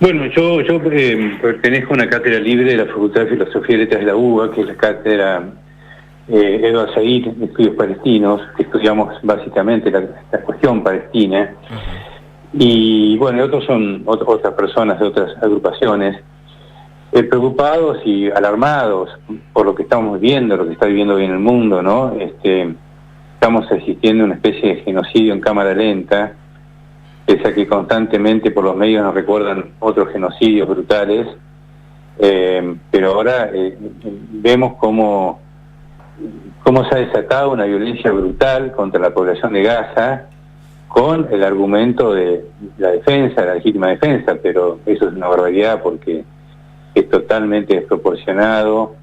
Bueno, yo pertenezco a una cátedra libre de la Facultad de Filosofía y Letras de la UBA, que es la cátedra Edward Said de Estudios Palestinos, que estudiamos básicamente la cuestión palestina. Y bueno, otros son otras personas de otras agrupaciones, preocupados y alarmados por lo que estamos viviendo, lo que está viviendo hoy en el mundo, ¿no? Estamos asistiendo a una especie de genocidio en cámara lenta, pese a que constantemente por los medios nos recuerdan otros genocidios brutales, pero ahora vemos cómo se ha desatado una violencia brutal contra la población de Gaza, con el argumento de la defensa, la legítima defensa, pero eso es una barbaridad porque es totalmente desproporcionado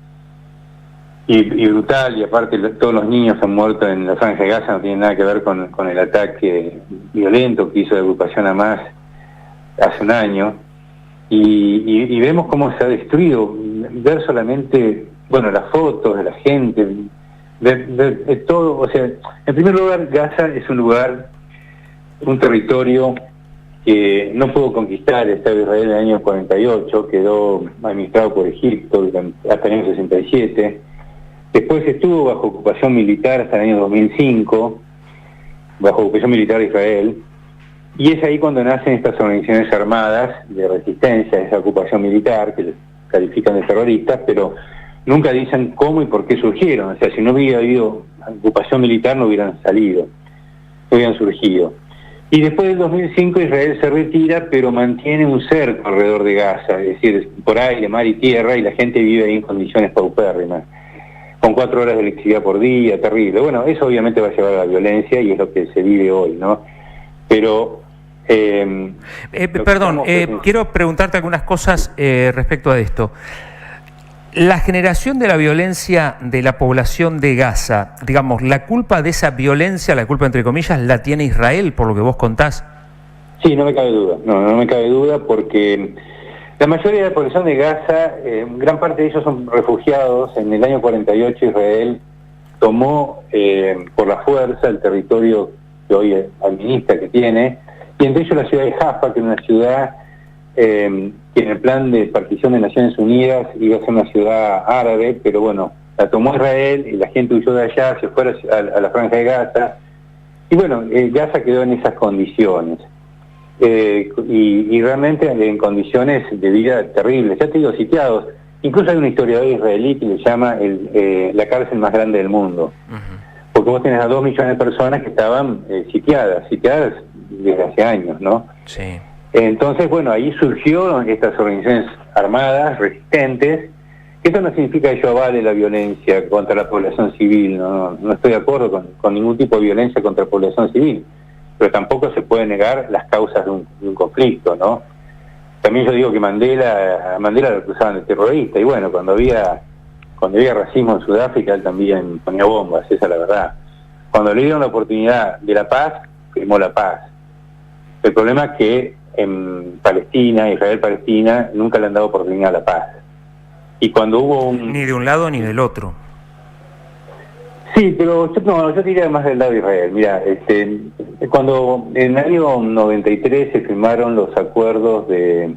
y brutal, y aparte todos los niños han muerto en la Franja de Gaza, no tiene nada que ver con el ataque violento que hizo la agrupación Hamas hace un año, y vemos cómo se ha destruido, ver solamente, bueno, las fotos de la gente, ver todo, o sea, en primer lugar, Gaza es un territorio que no pudo conquistar el Estado de Israel en el año 48, quedó administrado por Egipto hasta el año 67, después estuvo bajo ocupación militar hasta el año 2005, bajo ocupación militar de Israel, y es ahí cuando nacen estas organizaciones armadas de resistencia a esa ocupación militar, que les califican de terroristas, pero nunca dicen cómo y por qué surgieron. O sea, si no hubiera habido ocupación militar no hubieran salido, no hubieran surgido. Y después del 2005 Israel se retira, pero mantiene un cerco alrededor de Gaza, es decir, por aire, mar y tierra, y la gente vive ahí en condiciones paupérrimas, con 4 horas de electricidad por día, terrible. Bueno, eso obviamente va a llevar a la violencia y es lo que se vive hoy, ¿no? Pero... perdón, quiero preguntarte algunas cosas respecto a esto. La generación de la violencia de la población de Gaza, digamos, ¿la culpa de esa violencia, la culpa entre comillas, la tiene Israel, por lo que vos contás? Sí, no me cabe duda, no me cabe duda, porque la mayoría de la población de Gaza, gran parte de ellos son refugiados. En el año 48 Israel tomó por la fuerza el territorio que hoy administra, que tiene, y entre ellos la ciudad de Jaffa, que es una ciudad que en el plan de partición de Naciones Unidas iba a ser una ciudad árabe, pero bueno, la tomó Israel y la gente huyó de allá, se fue a la Franja de Gaza, y bueno, Gaza quedó en esas condiciones, y realmente en condiciones de vida terribles, ya te digo, sitiados. Incluso hay un historiador israelí que le llama la cárcel más grande del mundo, porque vos tenés a 2 millones de personas que estaban sitiadas desde hace años, ¿no? Sí. Entonces, bueno, ahí surgió estas organizaciones armadas, resistentes, que esto no significa que yo avale la violencia contra la población civil, no estoy de acuerdo con ningún tipo de violencia contra la población civil, pero tampoco se puede negar las causas de un conflicto, ¿no? También yo digo que Mandela lo acusaban de terrorista, y bueno, cuando había racismo en Sudáfrica, él también ponía bombas, esa es la verdad. Cuando le dieron la oportunidad de la paz, firmó la paz. El problema es que en Palestina, Israel-Palestina, nunca le han dado oportunidad a la paz. Y cuando hubo Ni de un lado ni del otro. Sí, pero yo diría más del lado de Israel. Mira, cuando en el año 93 se firmaron los acuerdos que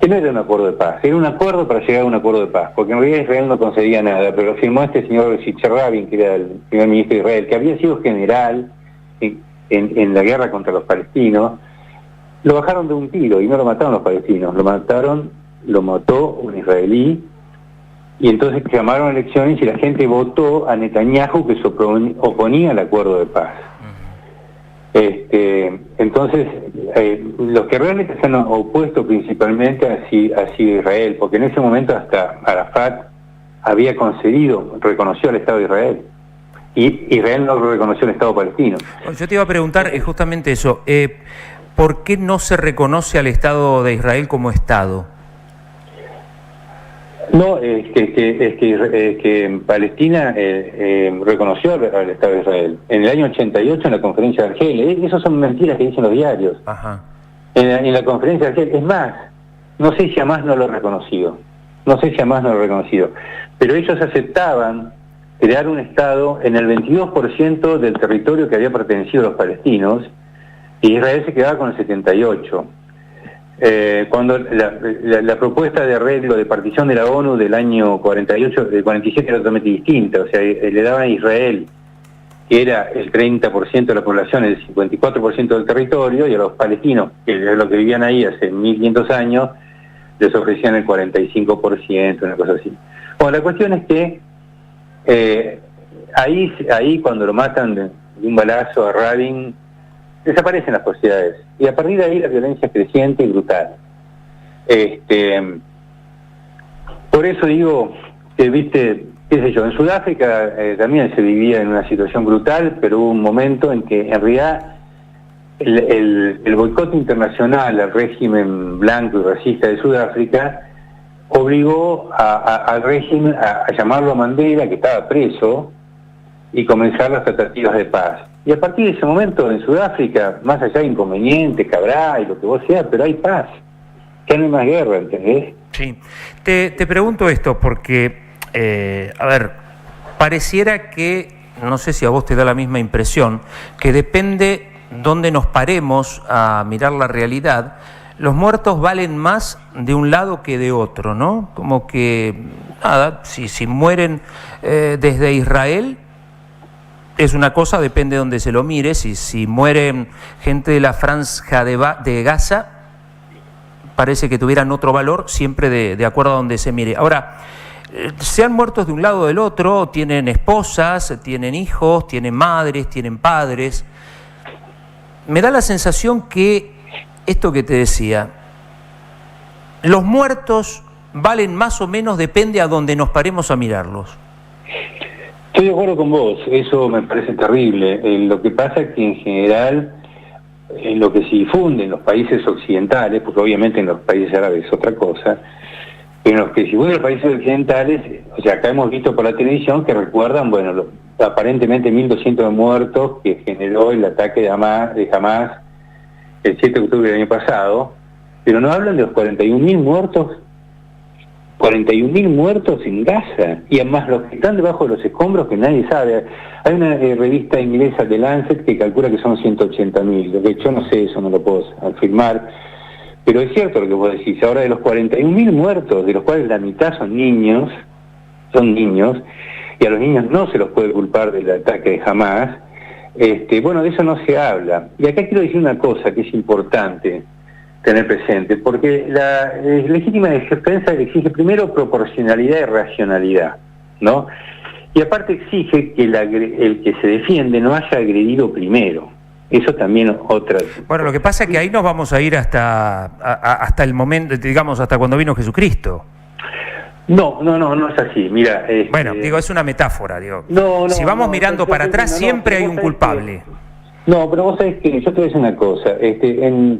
no era un acuerdo de paz, era un acuerdo para llegar a un acuerdo de paz, porque en realidad Israel no conseguía nada, pero lo firmó este señor Yitzhak Rabin, que era el primer ministro de Israel, que había sido general en la guerra contra los palestinos. Lo bajaron de un tiro y no lo mataron los palestinos, lo mató un israelí, y entonces llamaron elecciones y la gente votó a Netanyahu, que se oponía al acuerdo de paz. Entonces, los que realmente se han opuesto principalmente ha sido Israel, porque en ese momento hasta Arafat había reconoció al Estado de Israel, y Israel no reconoció el Estado palestino. Yo te iba a preguntar justamente eso. ¿Por qué no se reconoce al Estado de Israel como Estado? No, es que Palestina reconoció al Estado de Israel. En el año 88, en la conferencia de Argel, esas son mentiras que dicen los diarios. Ajá. En la conferencia de Argel, es más, no sé si Hamas no lo ha reconocido. Pero ellos aceptaban crear un Estado en el 22% del territorio que había pertenecido a los palestinos, y Israel se quedaba con el 78%. cuando la propuesta de arreglo de partición de la ONU del año 48, del 47 era totalmente distinta, o sea, le daban a Israel, que era el 30% de la población, el 54% del territorio, y a los palestinos, que es lo que vivían ahí hace 1500 años, les ofrecían el 45%, una cosa así. Bueno, la cuestión es que ahí cuando lo matan de un balazo a Rabin, desaparecen las posibilidades. Y a partir de ahí la violencia es creciente y brutal. Por eso digo que, viste, qué sé yo, en Sudáfrica también se vivía en una situación brutal, pero hubo un momento en que en realidad el boicot internacional al régimen blanco y racista de Sudáfrica obligó al régimen a llamarlo a Mandela, que estaba preso, y comenzar las tratativas de paz. Y a partir de ese momento en Sudáfrica, más allá de inconvenientes, que habrá y lo que vos sea, pero hay paz, que no hay más guerra, ¿entendés? Sí. Te pregunto esto porque, a ver, pareciera que, no sé si a vos te da la misma impresión, que depende dónde nos paremos a mirar la realidad, los muertos valen más de un lado que de otro, ¿no? Como que, nada, si mueren desde Israel, es una cosa, depende de donde se lo mire. Si mueren gente de la franja de Gaza, parece que tuvieran otro valor, siempre de acuerdo a donde se mire. Ahora, sean muertos de un lado o del otro, tienen esposas, tienen hijos, tienen madres, tienen padres. Me da la sensación que, esto que te decía, los muertos valen más o menos, depende a donde nos paremos a mirarlos. Estoy de acuerdo con vos, eso me parece terrible. Lo que pasa es que en general, en lo que se difunde en los países occidentales, porque obviamente en los países árabes es otra cosa, pero en los que se difunde en los países occidentales, o sea, acá hemos visto por la televisión que recuerdan, bueno, aparentemente 1.200 muertos que generó el ataque de Hamas el 7 de octubre del año pasado, pero no hablan de los 41.000 muertos. 41.000 muertos en Gaza, y además los que están debajo de los escombros que nadie sabe. Hay una revista inglesa, The Lancet, que calcula que son 180.000, lo que yo no sé, eso no lo puedo afirmar, pero es cierto lo que vos decís. Ahora, de los 41.000 muertos, de los cuales la mitad son niños, y a los niños no se los puede culpar del ataque de Hamas, bueno, de eso no se habla. Y acá quiero decir una cosa que es importante tener presente, porque la legítima defensa exige primero proporcionalidad y racionalidad, ¿no? Y aparte exige que el que se defiende no haya agredido primero. Eso también otra. Bueno, lo que pasa es que ahí nos vamos a ir hasta el momento, digamos, hasta cuando vino Jesucristo. No es así. Mira, bueno, digo, es una metáfora, digo. Si vamos no, mirando para atrás, siempre hay un culpable. No, pero vos sabés que yo te voy a decir una cosa.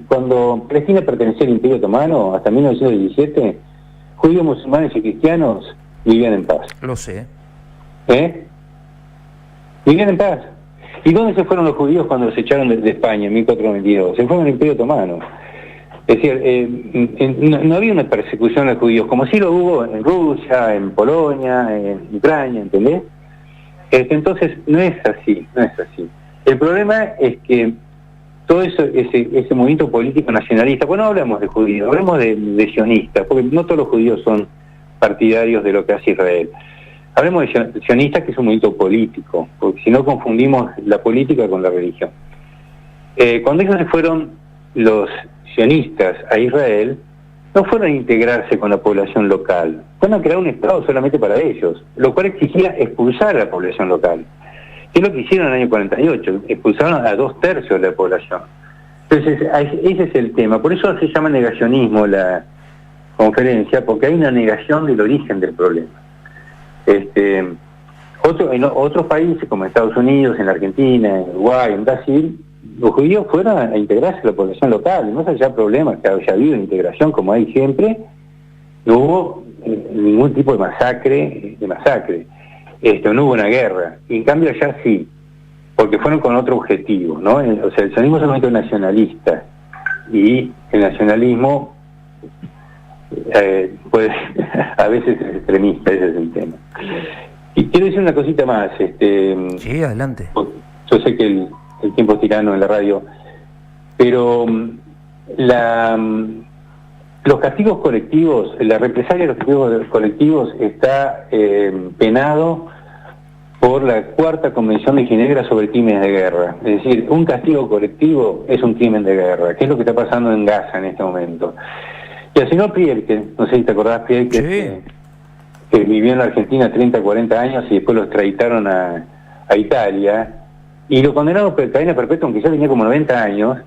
Cuando Palestina pertenecía al Imperio Otomano, hasta 1917, judíos, musulmanes y cristianos vivían en paz. Lo sé. Vivían en paz. ¿Y dónde se fueron los judíos cuando los echaron de España en 1492? Se fueron al Imperio Otomano. Es decir, no había una persecución a los judíos, como sí lo hubo en Rusia, en Polonia, en Ucrania, ¿entendés? Entonces, no es así. El problema es que todo eso, ese movimiento político nacionalista, bueno, no hablamos de judíos, hablamos de sionistas, porque no todos los judíos son partidarios de lo que hace Israel. Hablemos de sionistas, que es un movimiento político, porque si no confundimos la política con la religión. Cuando ellos se fueron, los sionistas, a Israel, no fueron a integrarse con la población local, fueron a crear un Estado solamente para ellos, lo cual exigía expulsar a la población local. ¿Qué es lo que hicieron en el año 48? Expulsaron a 2/3 de la población. Entonces, ese es el tema. Por eso se llama negacionismo la conferencia, porque hay una negación del origen del problema. En otros países, como Estados Unidos, en Argentina, en Uruguay, en Brasil, los judíos fueron a integrarse a la población local. Y no se haya problemas que haya habido integración, como hay siempre, no hubo ningún tipo de masacre. No hubo una guerra, y en cambio allá sí, porque fueron con otro objetivo, ¿no? O sea, el sionismo es un movimiento nacionalista, y el nacionalismo puede a veces es extremista, ese es el tema. Y quiero decir una cosita más. Sí, adelante. Yo sé que el tiempo es tirano en la radio, pero los castigos colectivos, la represalia de los castigos colectivos está penado por la Cuarta Convención de Ginebra sobre crímenes de guerra. Es decir, un castigo colectivo es un crimen de guerra, que es lo que está pasando en Gaza en este momento. Y al señor Prielke, no sé si te acordás, Prielke, sí, que vivió en la Argentina 30, 40 años y después lo extraditaron a Italia, y lo condenaron por cadena perpetua, aunque ya tenía como 90 años,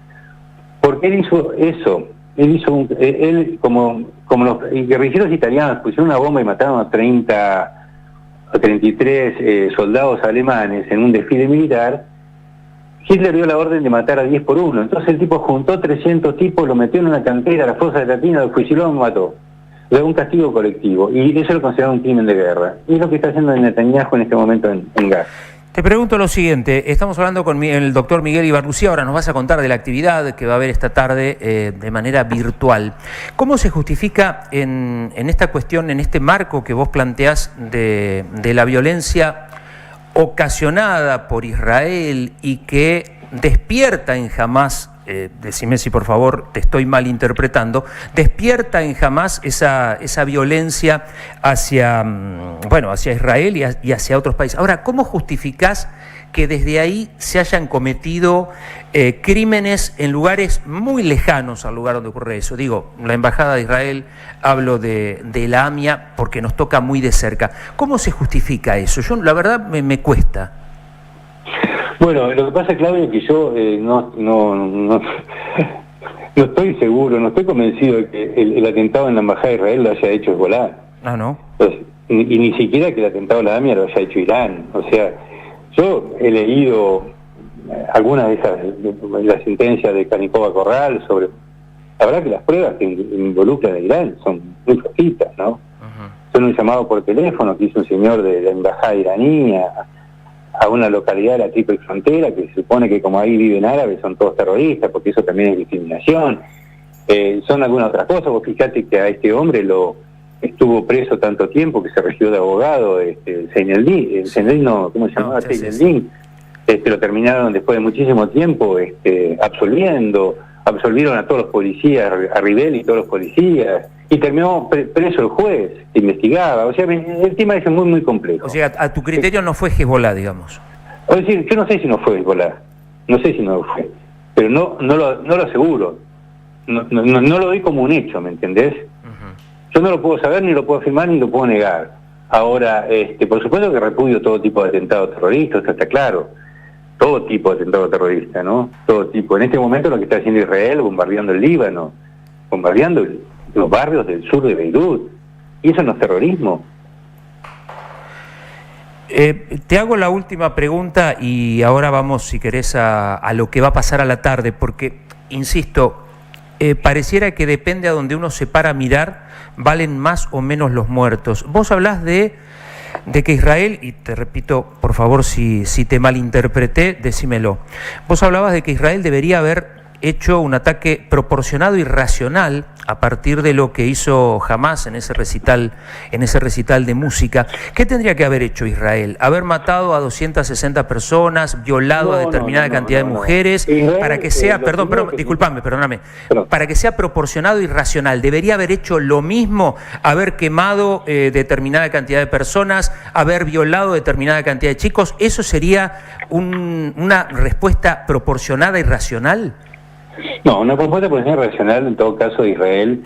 porque él hizo eso. Él como los guerrilleros italianos pusieron una bomba y mataron a 30 o 33 soldados alemanes en un desfile militar. Hitler dio la orden de matar a 10 por 1. Entonces el tipo juntó 300 tipos, lo metió en una cantera, a la fosa de Latina, lo fusiló y lo mató. Le dio un castigo colectivo. Y eso lo consideraron un crimen de guerra. Y es lo que está haciendo Netanyahu en este momento en Gaza. Te pregunto lo siguiente, estamos hablando con el doctor Miguel Ibarlucía, ahora nos vas a contar de la actividad que va a haber esta tarde de manera virtual. ¿Cómo se justifica en esta cuestión, en este marco que vos planteás de la violencia ocasionada por Israel y que despierta en Hamás, decime si por favor te estoy malinterpretando, despierta en Hamás esa violencia hacia Israel y hacia otros países? Ahora, ¿cómo justificás que desde ahí se hayan cometido crímenes en lugares muy lejanos al lugar donde ocurre eso? Digo, la Embajada de Israel, hablo de la AMIA, porque nos toca muy de cerca. ¿Cómo se justifica eso? Yo, la verdad, me cuesta. Bueno, lo que pasa, Claudio, es que yo no estoy seguro, no estoy convencido de que el atentado en la Embajada de Israel lo haya hecho Hezbollah. Ah, ¿no? Entonces, y ni siquiera que el atentado de la AMIA lo haya hecho Irán. O sea, yo he leído algunas de las sentencias de Canicova Corral sobre... La verdad que las pruebas que involucran a Irán son muy flojitas, ¿no? Uh-huh. Son un llamado por teléfono que hizo un señor de la Embajada iraní a una localidad de la Triple Frontera, que se supone que como ahí viven árabes son todos terroristas, porque eso también es discriminación. Son algunas otras cosas. Vos fijate que a este hombre estuvo preso tanto tiempo que se registró de abogado, Seineldin, ¿cómo se llamaba? Seineldin. Lo terminaron después de muchísimo tiempo absolvieron a todos los policías, a Ribel y todos los policías, y terminó preso el juez que investigaba. O sea, el tema es muy, muy complejo. O sea, a tu criterio no fue Hezbollah, digamos. Es decir, yo no sé si no fue Hezbollah, no sé si no fue, pero no lo aseguro, no lo doy como un hecho, ¿me entendés? Uh-huh. Yo no lo puedo saber, ni lo puedo afirmar, ni lo puedo negar. Ahora, por supuesto que repudio todo tipo de atentados terroristas, esto está claro. Todo tipo de atentado terrorista, ¿no? Todo tipo. En este momento lo que está haciendo Israel, bombardeando el Líbano, bombardeando los barrios del sur de Beirut. Y eso no es terrorismo. Te hago la última pregunta y ahora vamos, si querés, a lo que va a pasar a la tarde, porque, insisto, pareciera que depende a donde uno se para a mirar, valen más o menos los muertos. Vos hablás de que Israel, y te repito, por favor, si te malinterpreté, decímelo. Vos hablabas de que Israel debería haber hecho un ataque proporcionado y racional a partir de lo que hizo Hamás en ese recital de música. ¿Qué tendría que haber hecho Israel? ¿Haber matado a 260 personas, violado a determinada cantidad de mujeres? Israel, para que sea, perdóname, para que sea proporcionado y racional, ¿debería haber hecho lo mismo? ¿Haber quemado determinada cantidad de personas? ¿Haber violado determinada cantidad de chicos? ¿Eso sería una respuesta proporcionada y racional? No, una propuesta racional en todo caso de Israel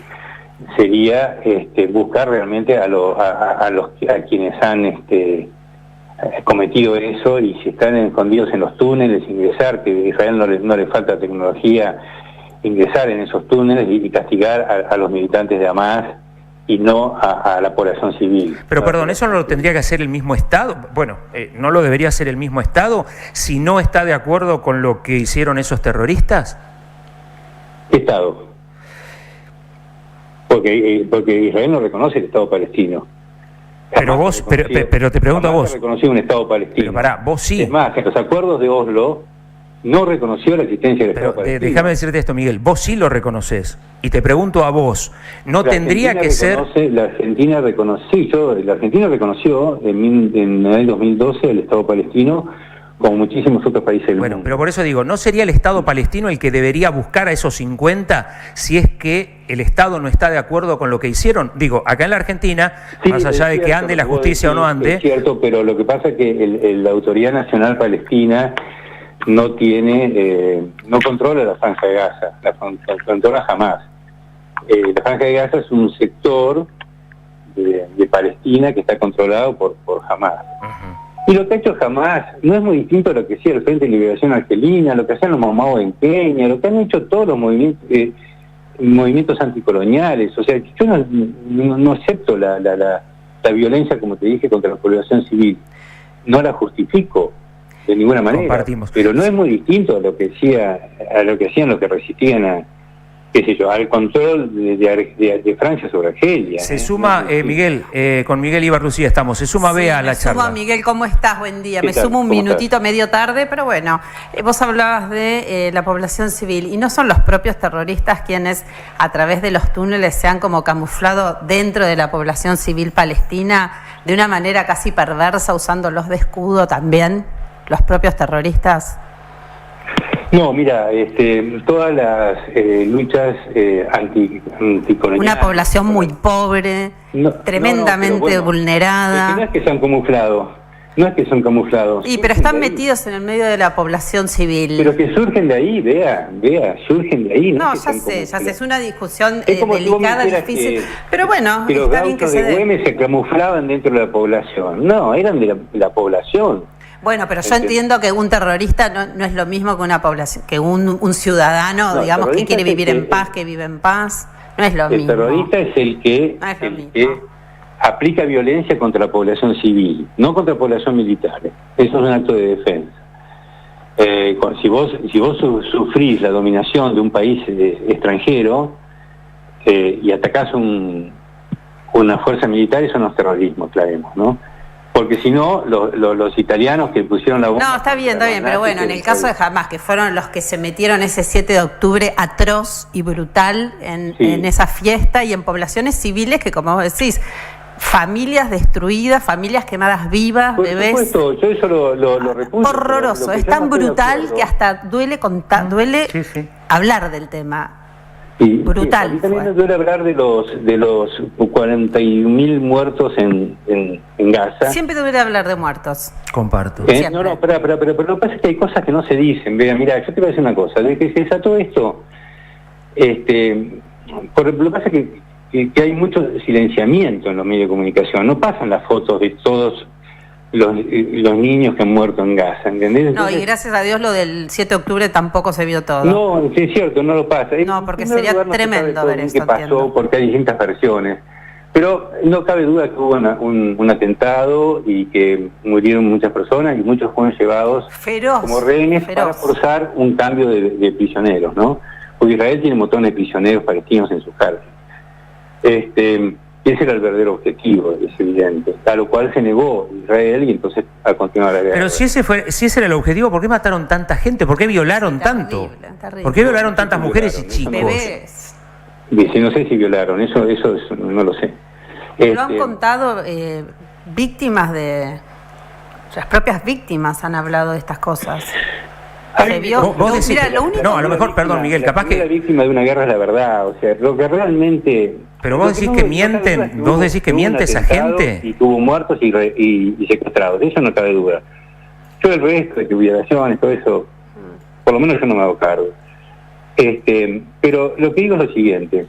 sería buscar realmente a quienes han cometido eso, y si están escondidos en los túneles, ingresar, que a Israel no le falta tecnología, ingresar en esos túneles y castigar a los militantes de Hamás y no a la población civil. Pero perdón, ¿eso no lo tendría que hacer el mismo Estado? Bueno, ¿no lo debería hacer el mismo Estado si no está de acuerdo con lo que hicieron esos terroristas? Estado. Porque Israel no reconoce el Estado palestino. Pero te pregunto a vos. No reconoció un Estado palestino. Pero vos sí. Es más, en los acuerdos de Oslo no reconoció la existencia del Estado palestino. Déjame decirte esto, Miguel, vos sí lo reconoces. Y te pregunto a vos, ¿no tendría que ser...? La Argentina reconoció en el 2012 el Estado palestino como muchísimos otros países del mundo. Bueno, pero por eso digo, ¿no sería el Estado palestino el que debería buscar a esos 50 si es que el Estado no está de acuerdo con lo que hicieron? Digo, acá en la Argentina, Sí, más allá de que ande la justicia o no ande... Es cierto, pero lo que pasa es que la Autoridad Nacional Palestina no tiene, no controla la Franja de Gaza, la controla jamás. La Franja de Gaza es un sector de Palestina que está controlado por Hamás. Y lo que ha hecho Hamás no es muy distinto a lo que hacía el Frente de Liberación Argelina, lo que hacían los Mau en Kenia, lo que han hecho todos los movimientos anticoloniales. O sea, yo no acepto la violencia, como te dije, contra la población civil. No la justifico de ninguna manera. Compartimos. Pero no es muy distinto a lo que hacían los que resistían qué sé yo, al control de Francia sobre Argelia. Se suma, Miguel, con Miguel Ibarrucía estamos, se suma Bea a la charla. Suma Miguel, ¿cómo estás? Buen día. Me tal? sumo un ¿Cómo minutito estás? medio tarde, pero bueno, vos hablabas de la población civil y no son los propios terroristas quienes a través de los túneles se han como camuflado dentro de la población civil palestina de una manera casi perversa, usándolos de escudo también, los propios terroristas. No, mira, todas las luchas anticoloniales... Una población muy pobre, tremendamente pero bueno, vulnerada. no es que se han camuflado, no es que son camuflados. Pero están metidos en el medio de la población civil. Pero que surgen de ahí, vea, surgen de ahí. No, es que ya son sé, camuflados. es una discusión Es como si vos me delicada, dijeras difícil. Pero bueno, que los está bien que gauchos se de dé. Güemes se camuflaban dentro de la población. No, eran de la población. Bueno, pero yo entiendo que un terrorista no es lo mismo que una población, que un ciudadano, No, digamos, que terrorista quiere es el vivir en paz, que vive en paz. No es lo El mismo. terrorista es el que aplica violencia contra la población civil, no contra la población militar. Eso es un acto de defensa. Si vos sufrís la dominación de un país extranjero y atacás una fuerza militar, eso no es terrorismo, aclaremos, ¿no? Porque si no, los italianos que pusieron la bomba... No, está bien, pero bueno, en el caso de Hamás, que fueron los que se metieron ese 7 de octubre atroz y brutal en esa fiesta y en poblaciones civiles que, como vos decís, familias destruidas, familias quemadas vivas, Por bebés... supuesto, yo eso lo repuse. Horroroso, es tan brutal que hasta duele hablar del tema. Brutal. A mí también me duele hablar de los 41.000 muertos en Gaza. Siempre duele hablar de muertos. Comparto. No, pero lo que pasa es que hay cosas que no se dicen. Mira, yo te voy a decir una cosa. Desde que se desató esto, lo que pasa es que hay mucho silenciamiento en los medios de comunicación. No pasan las fotos de todos los niños que han muerto en Gaza, ¿entendés? Entonces, No, y gracias a Dios lo del 7 de octubre tampoco se vio todo. No, sí, es cierto, no lo pasa. No, porque En primer sería lugar, no se sabe tremendo todo ver bien esto, qué pasó, entiendo. porque hay distintas versiones. Pero no cabe duda que hubo un atentado y que murieron muchas personas y muchos fueron llevados como rehenes para forzar un cambio de prisioneros, ¿no? Porque Israel tiene montones de prisioneros palestinos en sus cárceles. Ese era el verdadero objetivo, es evidente, a lo cual se negó Israel y entonces a continuar la guerra. Pero si ese era el objetivo, ¿por qué mataron tanta gente? ¿Por qué violaron tanto? Terrible. ¿Por qué violaron tantas mujeres y chicos? Bebés. Dice, no sé si violaron, eso no lo sé. Lo han contado víctimas las propias víctimas han hablado de estas cosas. Se vio. Vos decís, no, a lo mejor, perdón, Miguel, capaz que... La víctima de una guerra es la verdad, o sea, lo que realmente... Pero vos decís que mienten, vos decís que miente esa gente. Y que hubo muertos y secuestrados, eso no cabe duda. Yo el resto de que violaciones, todo eso, por lo menos yo no me hago cargo. Pero lo que digo es lo siguiente.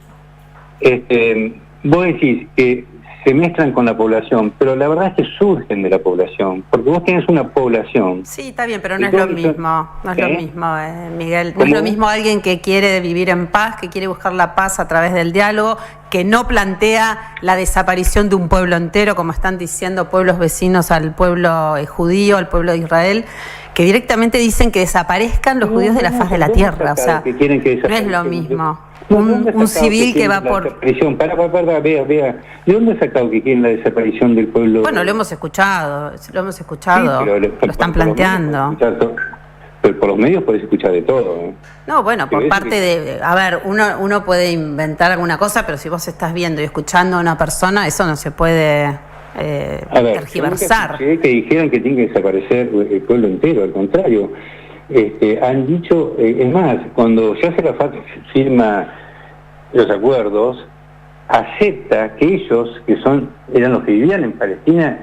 Vos decís que se mezclan con la población, pero la verdad es que surgen de la población, porque vos tenés una población. Sí, está bien, pero no es lo mismo, no es lo mismo, Miguel. No es lo mismo alguien que quiere vivir en paz, que quiere buscar la paz a través del diálogo, que no plantea la desaparición de un pueblo entero, como están diciendo pueblos vecinos al pueblo judío, al pueblo de Israel, que directamente dicen que desaparezcan los judíos de la faz de la tierra. O sea, no es lo mismo. Un civil que va por... Vea, ¿de dónde has sacado que quieren la desaparición del pueblo? Bueno, lo hemos escuchado, Sí, lo están planteando. Pero por los medios podés escuchar de todo. No, bueno, por parte de... A ver, uno puede inventar alguna cosa, pero si vos estás viendo y escuchando a una persona, eso no se puede tergiversar. Que dijeran que tiene que desaparecer el pueblo entero, al contrario. Han dicho, es más, cuando Yasser Arafat firma los acuerdos, acepta que ellos, que eran los que vivían en Palestina,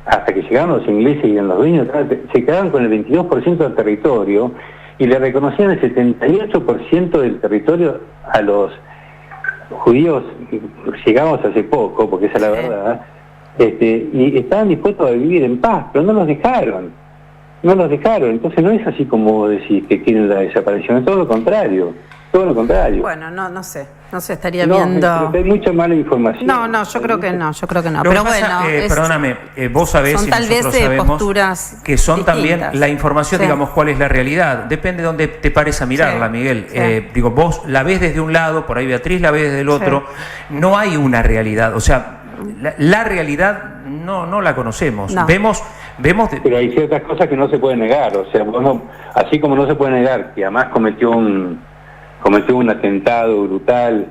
hasta que llegaron los ingleses y eran los dueños, se quedaban con el 22% del territorio y le reconocían el 78% del territorio a los judíos. Llegamos hace poco, porque esa es la verdad, y estaban dispuestos a vivir en paz, pero no los dejaron. Entonces no es así como vos decís que quieren la desaparición, es todo lo contrario. Bueno, no sé, estaría viendo. Hay mucha mala información. No, yo creo que no. Pero bueno, perdóname, vos sabés son y tal nosotros vez sabemos posturas que son distintas. también la información, digamos, cuál es la realidad. Depende de dónde te pares a mirarla, Miguel. Digo, vos la ves desde un lado, por ahí Beatriz la ve desde el otro. No hay una realidad, o sea, la realidad no la conocemos. No. Vemos Pero hay ciertas cosas que no se pueden negar, o sea, así como no se puede negar que además cometió un atentado brutal,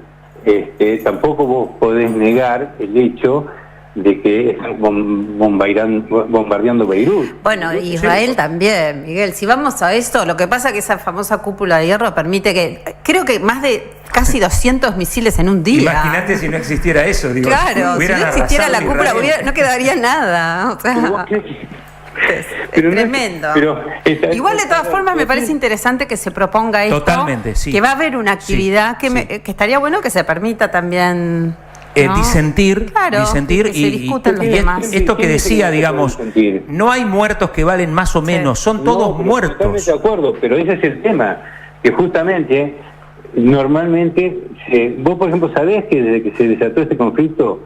tampoco vos podés negar el hecho de que están bombardeando Beirut. Bueno, Israel también, Miguel. Si vamos a esto, lo que pasa es que esa famosa cúpula de hierro permite que, creo que más de casi 200 misiles en un día. Imagínate si no existiera eso, digo. Claro, si no existiera la cúpula, no quedaría nada. O sea, es tremendo. Igual, de todas formas, me parece interesante que se proponga esto. Totalmente, sí. Que va a haber una actividad que estaría bueno que se permita también. ¿no? Disentir que se discutan los demás. Esto que decía, digamos, no hay muertos que valen más o menos, son todos muertos. Totalmente de acuerdo, pero ese es el tema, que justamente, normalmente, vos por ejemplo sabés que desde que se desató este conflicto,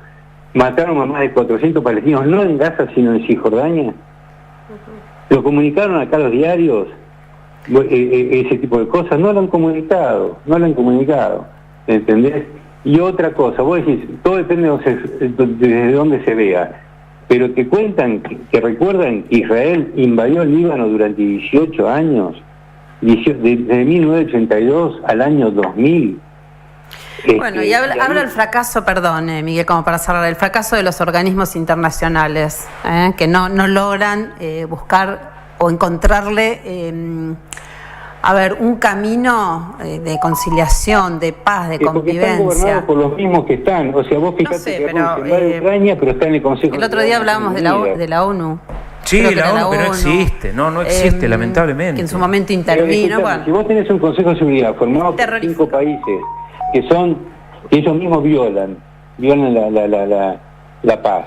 mataron a más de 400 palestinos, no en Gaza, sino en Cisjordania. Lo comunicaron acá los diarios, ese tipo de cosas, no lo han comunicado, ¿entendés? Y otra cosa, vos decís, todo depende desde dónde se vea, pero te cuentan, que recuerdan que Israel invadió el Líbano durante 18 años, desde 1982 al año 2000. Bueno, y habla el fracaso, perdón, Miguel, como para cerrar, el fracaso de los organismos internacionales, que no logran buscar o encontrarle, un camino de conciliación, de paz, de convivencia. Están gobernados por los mismos que están, o sea, vos fíjate que Rusia invade Ucrania, pero está en el Consejo. El otro día hablábamos de la ONU. Sí, la ONU, pero no existe, no existe, lamentablemente. Que en su momento intervino. Si vos tenés un Consejo de Seguridad formado por 5 países que ellos mismos violan la paz.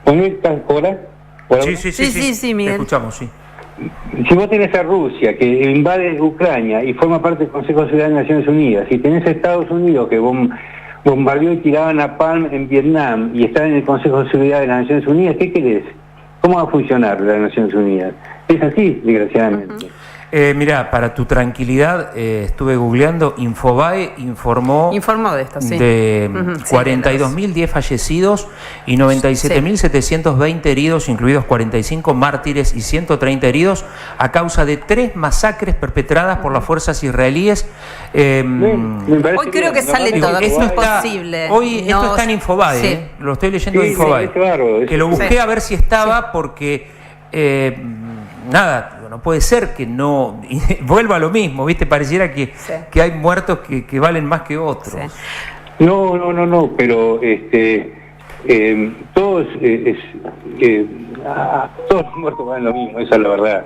¿Poner horas? Sí, Miguel. Te escuchamos, sí. Si vos tenés a Rusia que invade Ucrania y forma parte del Consejo de Seguridad de Naciones Unidas, si tenés a Estados Unidos que bombardeó y tiraba napalm en Vietnam y está en el Consejo de Seguridad de las Naciones Unidas, ¿qué querés? ¿Cómo va a funcionar las Naciones Unidas? Es así, desgraciadamente. Mirá, para tu tranquilidad, estuve googleando, Infobae informó de esto, sí. De 42.010 fallecidos y 97.720 heridos, incluidos 45 mártires y 130 heridos, a causa de 3 masacres perpetradas por las fuerzas israelíes. Hoy creo que sale todo, es posible. Hoy esto está en Infobae, lo estoy leyendo en Infobae. Que lo busqué a ver si estaba, porque no puede ser que no vuelva a lo mismo, ¿viste? Pareciera que hay muertos que valen más que otros. No, pero todos los muertos valen lo mismo, esa es la verdad.